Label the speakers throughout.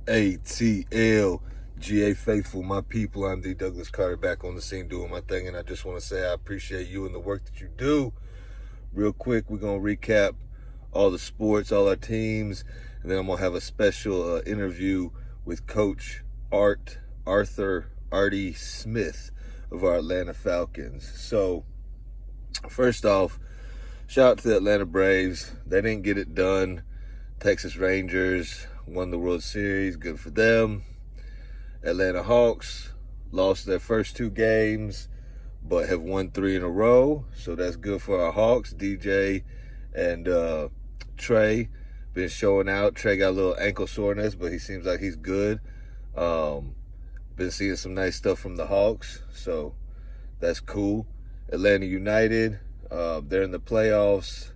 Speaker 1: ATL.GA Faithful, my people. I'm D. Douglas Carter, back on the scene doing my thing, and I just want to say I appreciate you and the work that you do. Real quick, we're going to recap all the sports, all our teams, and then I'm going to have a special interview with Coach Arthur Artie Smith of our Atlanta Falcons. So, first off, shout out to the Atlanta Braves. They didn't get it done. Texas Rangers won the World Series. Good for them. Atlanta Hawks lost their first 2 games, but have won 3 in a row. So that's good for our Hawks. DJ and Trey been showing out. Trey got a little ankle soreness, but he seems like he's good. Been seeing some nice stuff from the Hawks, so that's cool. Atlanta United, they're in the playoffs.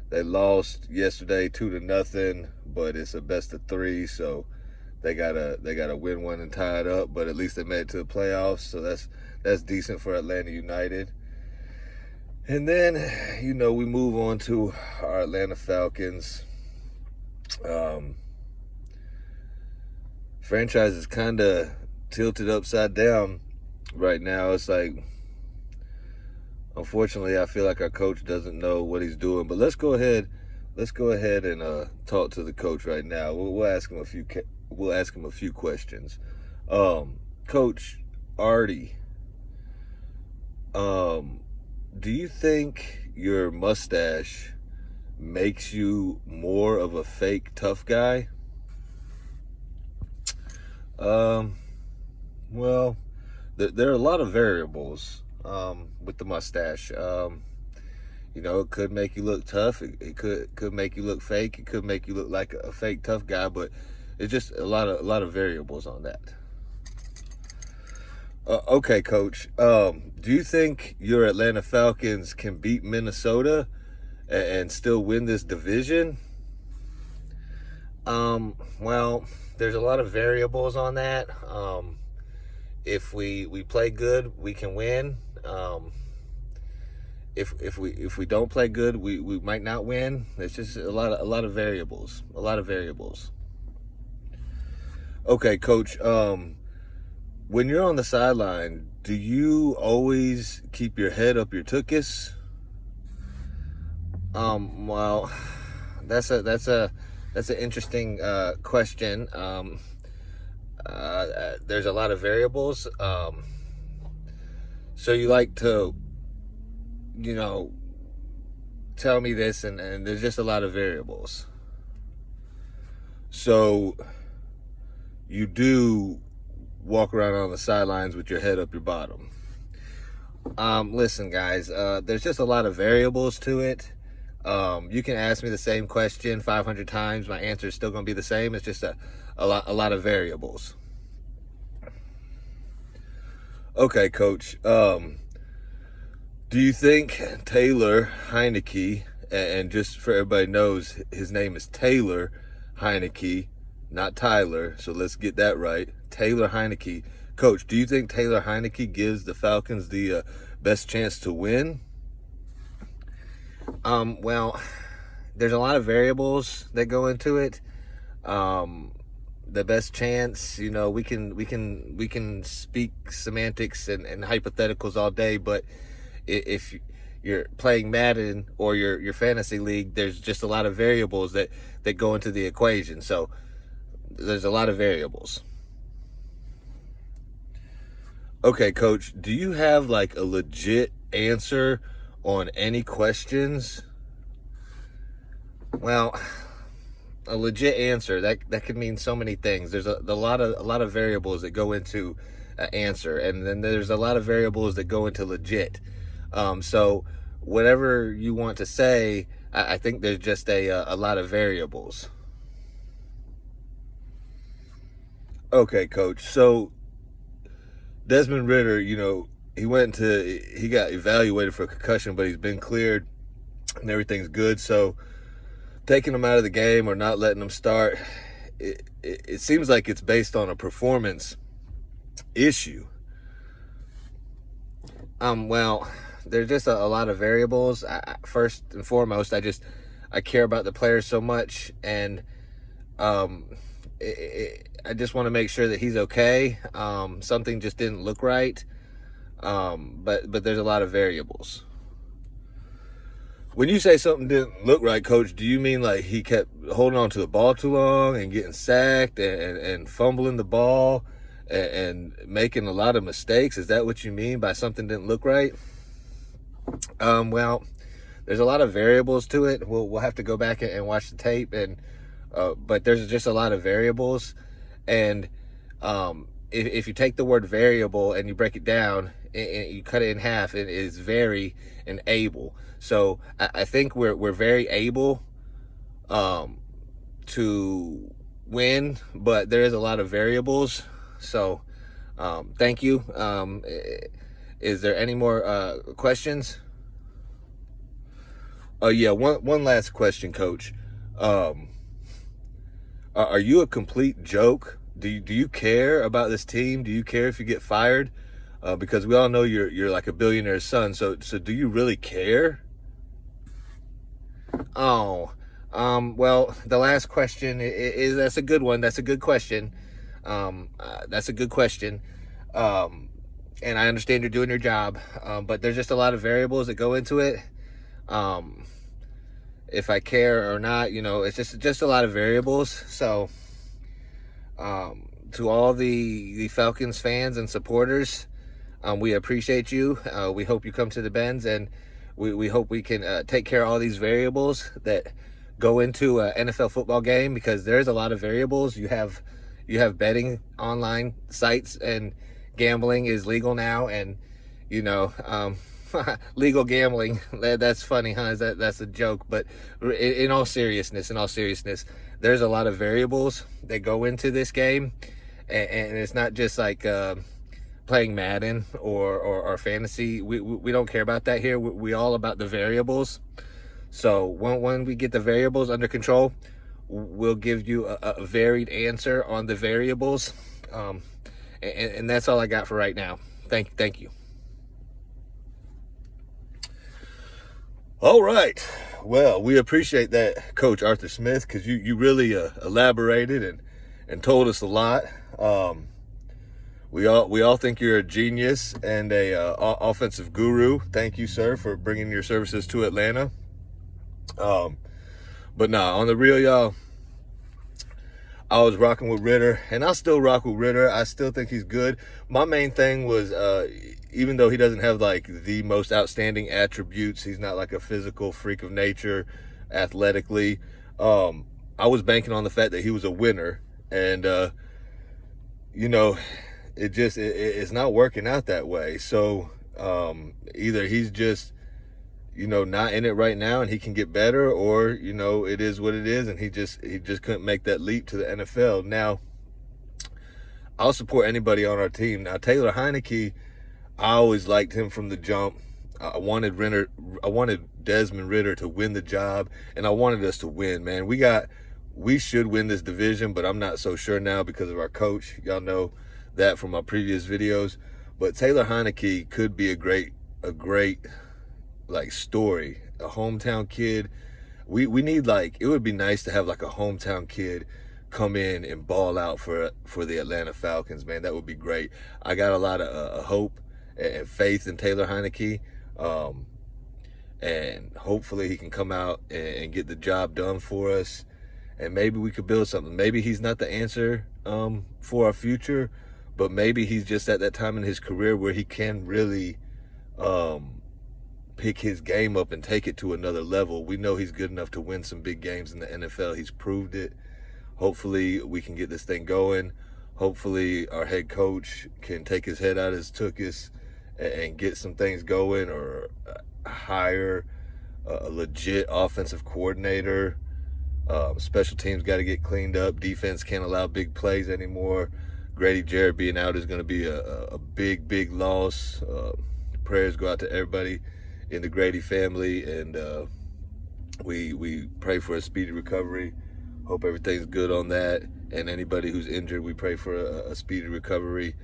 Speaker 1: They lost yesterday 2-0, but it's a best of 3, so they gotta win one and tie it up. But at least they made it to the playoffs, so that's decent for Atlanta United. And then, we move on to our Atlanta Falcons. Franchise is kind of tilted upside down right now. It's like, unfortunately, I feel like our coach doesn't know what he's doing. But let's go ahead and talk to the coach right now. We'll ask him a few questions. Coach Artie, do you think your mustache makes you more of a fake tough guy? Well, there are a lot of variables with the mustache. It could make you look tough. It could make you look fake. It could make you look like a fake tough guy. But it's just a lot of variables on that. Okay, Coach. Do you think your Atlanta Falcons can beat Minnesota and still win this division? Well, there's a lot of variables on that. If we play good, we can win. If we don't play good, we might not win. It's just a lot of variables. A lot of variables. Okay, Coach. When you're on the sideline, do you always keep your head up your tuchus? Well, that's an interesting question. There's a lot of variables. So you like to, tell me this, and there's just a lot of variables. So you do walk around on the sidelines with your head up your bottom. Listen, guys, there's just a lot of variables to it. You can ask me the same question 500 times. My answer is still going to be the same. It's just a lot of variables. Okay, Coach. Do you think Taylor Heineke, and just for everybody knows, his name is Taylor Heineke, not Tyler, so let's get that right. Taylor Heineke. Coach, do you think Taylor Heineke gives the Falcons the best chance to win? Well, there's a lot of variables that go into it. The best chance, we can speak semantics and hypotheticals all day, but if you're playing Madden or your fantasy league, there's just a lot of variables that go into the equation. So there's a lot of variables. Okay, Coach, do you have like a legit answer on any questions? Well, a legit answer that could mean so many things. There's a lot of variables that go into an answer, and then there's a lot of variables that go into legit. So whatever you want to say, I think there's just a lot of variables. Okay, Coach. So Desmond Ridder, he got evaluated for concussion, but he's been cleared and everything's good. So taking him out of the game or not letting him start, it seems like it's based on a performance issue. Well, there's just a lot of variables. First and foremost, I care about the players so much, and I just want to make sure that he's okay. Something just didn't look right, but there's a lot of variables. When you say something didn't look right, Coach, do you mean like he kept holding on to the ball too long and getting sacked and fumbling the ball and making a lot of mistakes? Is that what you mean by something didn't look right? Well, there's a lot of variables to it. We'll have to go back and watch the tape, but there's just a lot of variables. And if you take the word variable and you break it down and you cut it in half, it is very and able. So I think we're very able to win, but there is a lot of variables. So thank you. Is there any more questions? Oh yeah, one last question, Coach. Are you a complete joke? Do you care about this team? Do you care if you get fired? Because we all know you're like a billionaire's son. So do you really care? Oh, well, the last question is that's a good one. That's a good question. That's a good question. And I understand you're doing your job, but there's just a lot of variables that go into it. If I care or not, it's just a lot of variables. So, to all the Falcons fans and supporters, we appreciate you. We hope you come to the Benz, and we hope we can take care of all these variables that go into an NFL football game, because there's a lot of variables. You have betting online sites, and gambling is legal now, and legal gambling. That's funny, huh? That's a joke. But in all seriousness, there's a lot of variables that go into this game, and it's not just like playing Madden or fantasy. We don't care about that here. We all about the variables. So when we get the variables under control, we'll give you a varied answer on the variables. And that's all I got for right now. Thank you. All right. Well, we appreciate that, Coach Arthur Smith, because you really elaborated and told us a lot. We all think you're a genius and a offensive guru. Thank you, sir, for bringing your services to Atlanta. But nah, on the real, y'all, I was rocking with Ritter, and I'll still rock with Ritter. I still think he's good. My main thing was, even though he doesn't have like the most outstanding attributes, he's not like a physical freak of nature athletically. I was banking on the fact that he was a winner, and it's not working out that way. So either he's just not in it right now and he can get better, or it is what it is and he just couldn't make that leap to the NFL. Now, I'll support anybody on our team. Now, Taylor Heineke, I always liked him from the jump. I wanted Desmond Ridder to win the job, and I wanted us to win, man. We should win this division, but I'm not so sure now because of our coach. Y'all know that from my previous videos. But Taylor Heineke could be a great like story, a hometown kid. We need, like, it would be nice to have like a hometown kid come in and ball out for the Atlanta Falcons, man. That would be great. I got a lot of hope and faith in Taylor Heineke, and hopefully he can come out and get the job done for us, and maybe we could build something. Maybe he's not the answer for our future, but maybe he's just at that time in his career where he can really pick his game up and take it to another level. We know he's good enough to win some big games in the NFL. He's proved it. Hopefully we can get this thing going. Hopefully our head coach can take his head out of his tuchus and get some things going, or hire a legit offensive coordinator. Special teams got to get cleaned up. Defense can't allow big plays anymore. Grady Jarrett being out is going to be a big loss. Prayers go out to everybody in the Grady family, and we pray for a speedy recovery. Hope everything's good on that, and anybody who's injured, we pray for a speedy recovery.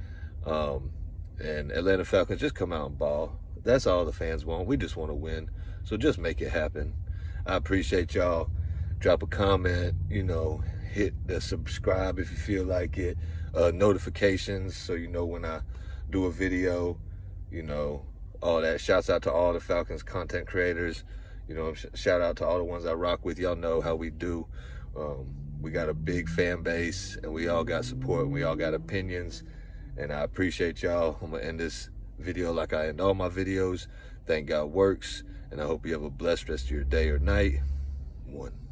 Speaker 1: And Atlanta Falcons, just come out and ball. That's all the fans want. We just want to win, so just make it happen. I appreciate y'all. Drop a comment, hit the subscribe if you feel like it, notifications so you know when I do a video, you know, all that. Shouts out to all the Falcons content creators, you know, shout out to all the ones I rock with. Y'all know how we do. We got a big fan base, and we all got support, and we all got opinions, and I appreciate y'all. I'm gonna end this video like I end all my videos. Thank God works, and I hope you have a blessed rest of your day or night. One.